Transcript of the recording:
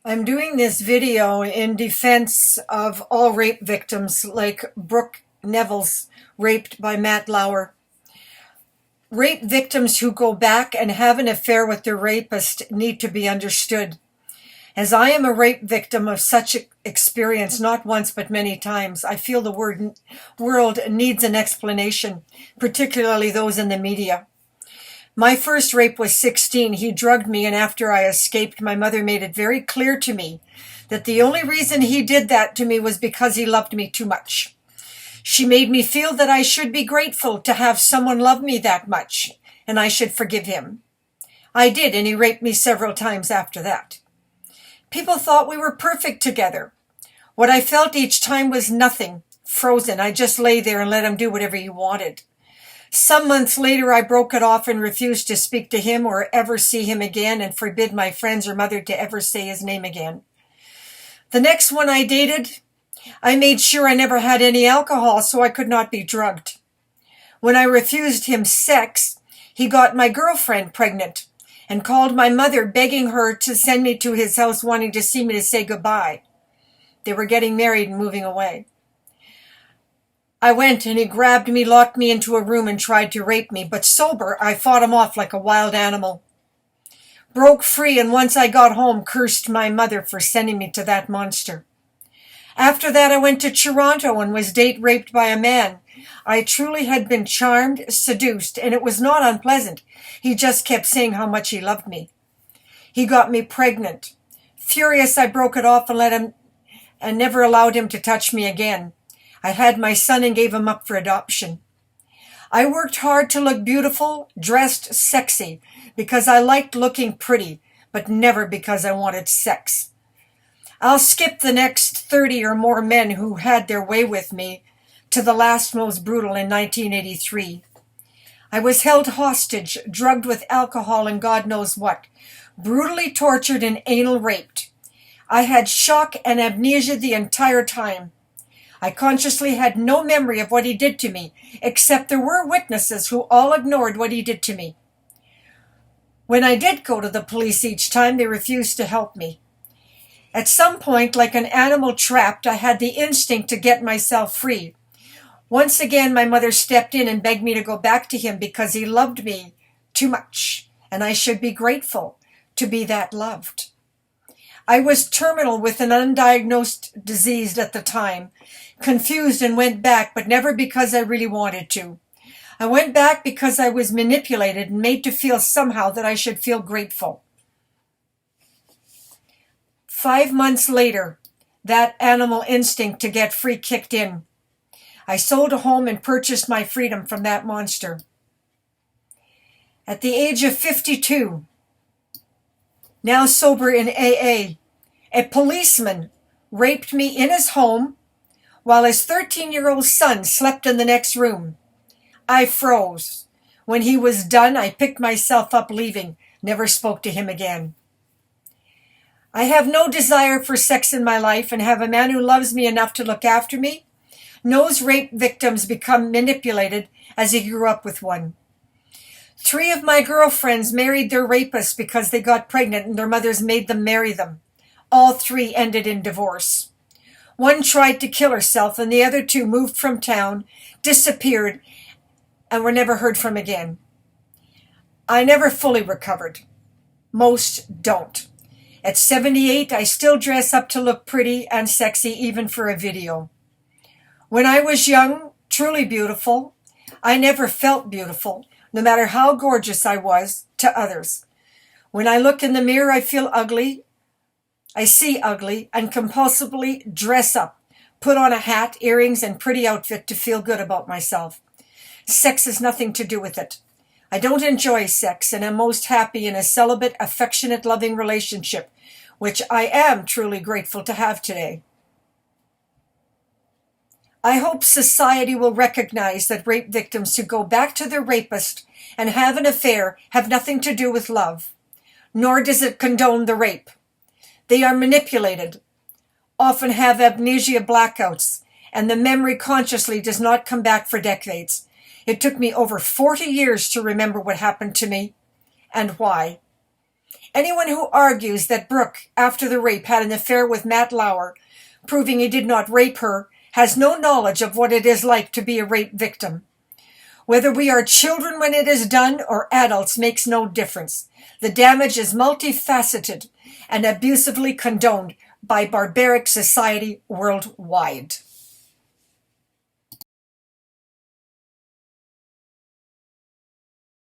I'm doing this video in defense of all rape victims like Brooke Neville's raped by Matt Lauer. Rape victims who go back and have an affair with their rapist need to be understood. As I am a rape victim of such experience, not once but many times, I feel the world needs an explanation, particularly those in the media. My first rape was 16. He drugged me, and after I escaped, my mother made it very clear to me that the only reason he did that to me was because he loved me too much. She made me feel that I should be grateful to have someone love me that much, and I should forgive him. I did, and he raped me several times after that. People thought we were perfect together. What I felt each time was nothing, frozen. I just lay there and let him do whatever he wanted. Some months later, I broke it off and refused to speak to him or ever see him again, and forbid my friends or mother to ever say his name again. The next one I dated, I made sure I never had any alcohol so I could not be drugged. When I refused him sex, he got my girlfriend pregnant and called my mother, begging her to send me to his house, wanting to see me to say goodbye. They were getting married and moving away. I went, and he grabbed me, locked me into a room, and tried to rape me, but sober, I fought him off like a wild animal. Broke free, and once I got home, cursed my mother for sending me to that monster. After that, I went to Toronto and was date raped by a man. I truly had been charmed, seduced, and it was not unpleasant. He just kept saying how much he loved me. He got me pregnant. Furious, I broke it off and let him, and never allowed him to touch me again. I had my son and gave him up for adoption. I worked hard to look beautiful, dressed sexy, because I liked looking pretty, but never because I wanted sex. I'll skip the next 30 or more men who had their way with me to the last most brutal in 1983. I was held hostage, drugged with alcohol and God knows what, brutally tortured and anal raped. I had shock and amnesia the entire time. I consciously had no memory of what he did to me, except there were witnesses who all ignored what he did to me. When I did go to the police each time, they refused to help me. At some point, like an animal trapped, I had the instinct to get myself free. Once again, my mother stepped in and begged me to go back to him because he loved me too much, and I should be grateful to be that loved. I was terminal with an undiagnosed disease at the time, confused, and went back, but never because I really wanted to. I went back because I was manipulated and made to feel somehow that I should feel grateful. 5 months later, that animal instinct to get free kicked in. I sold a home and purchased my freedom from that monster. At the age of 52, now sober in AA, a policeman raped me in his home while his 13-year-old son slept in the next room. I froze. When he was done, I picked myself up leaving, never spoke to him again. I have no desire for sex in my life and have a man who loves me enough to look after me, knows rape victims become manipulated as he grew up with one. 3 of my girlfriends married their rapists because they got pregnant and their mothers made them marry them. All 3 ended in divorce. One tried to kill herself, and the other 2 moved from town, disappeared, and were never heard from again. I never fully recovered. Most don't. At 78, I still dress up to look pretty and sexy, even for a video. When I was young, truly beautiful, I never felt beautiful, no matter how gorgeous I was to others. When I look in the mirror, I feel ugly. I see ugly and compulsively dress up, put on a hat, earrings, and pretty outfit to feel good about myself. Sex has nothing to do with it. I don't enjoy sex and am most happy in a celibate, affectionate, loving relationship, which I am truly grateful to have today. I hope society will recognize that rape victims who go back to their rapist and have an affair have nothing to do with love, nor does it condone the rape. They are manipulated, often have amnesia blackouts, and the memory consciously does not come back for decades. It took me over 40 years to remember what happened to me and why. Anyone who argues that Brooke, after the rape, had an affair with Matt Lauer, proving he did not rape her, has no knowledge of what it is like to be a rape victim. Whether we are children when it is done or adults makes no difference. The damage is multifaceted and abusively condoned by barbaric society worldwide.